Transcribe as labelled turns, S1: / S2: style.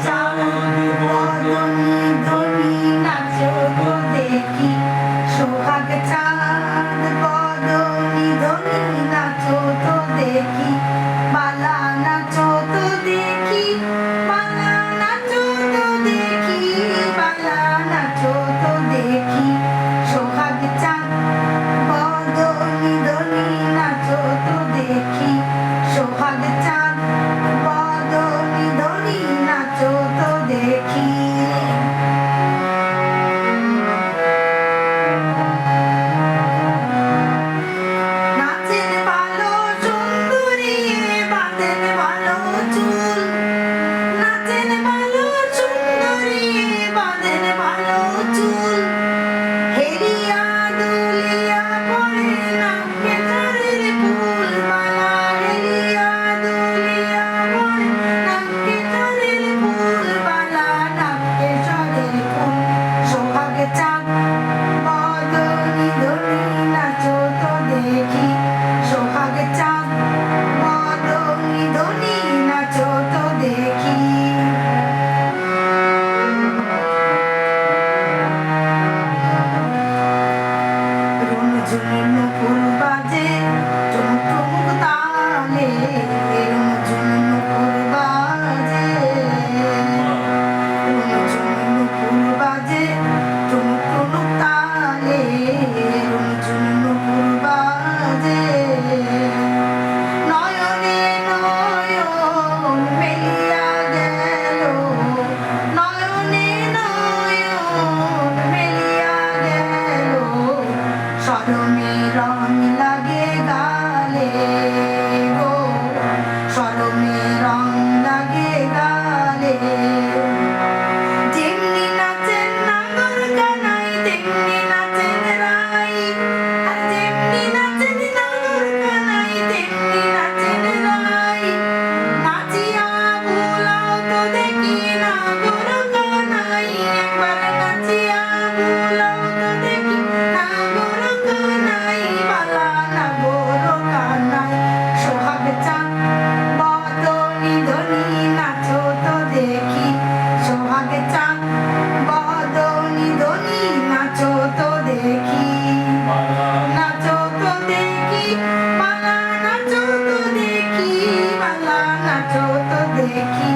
S1: চাঁদ বদনী ধনী নাচো তো দেখি সোহাগ চাঁদ বদনী ধনী নাচো তো দেখি বালা নাচো তো দেখি বালা নাচো তো দেখি বালা নাচো তো দেখি সোহাগ চাঁদ বদনী ধনী নাচো তো দেখি সোহাগ চাঁদ বদনী ধনী নাচো তো দেখি নাচেন ভালো সুন্দরী বাঁধেন ভালো চুল নাচেন ভালো সুন্দরী বাঁধেন ভালো চুল হেলিয়া দুলিয়া পড়ে নাকে চাঁদের ফুল মালা হেলিয়া দুলিয়া পড়ে নাকে চাঁদের ফুল মালা নাকে চাঁদের ফুল সোহাগ চাঁদ বদনী ধনী নাচো তো দেখি সোহাগ চাঁদ বদনী ধনী নাচো তো দেখি রুনঝুন নুপুর বাজে টুমুক টুমুক তালে রুনঝুন নুপুর বাজে রুনঝুন নুপুর বাজে টুমুক টুমুক তালে রুনঝুন নুপুর বাজে নয়নে নয়ন মেলিয়া গেল নয়নে নয়ন মেলিয়া গেল সরমে রং লাগে গালে গো সরমে রং লাগে গালে যেমনি নাচেন নাগর কানাই তেমনি নাচেন রাই আর যেমনি নাচেন নাগর কানাই তেমনি নাচেন রাই নাচিয়া ভুলাও তো দেখি নাগর কানাই একবার নাচিয়া ভুলাও তো দেখি নাগর কানাই বালা নাগর কানাই সোহাগ চাঁদ বদনী ধনী নাচো তো দেখি সোহাগ চাঁদ বদনী ধনী নাচো তো দেখি নাচো তো দেখি বালা নাচো তো দেখি বালা নাচো তো দেখি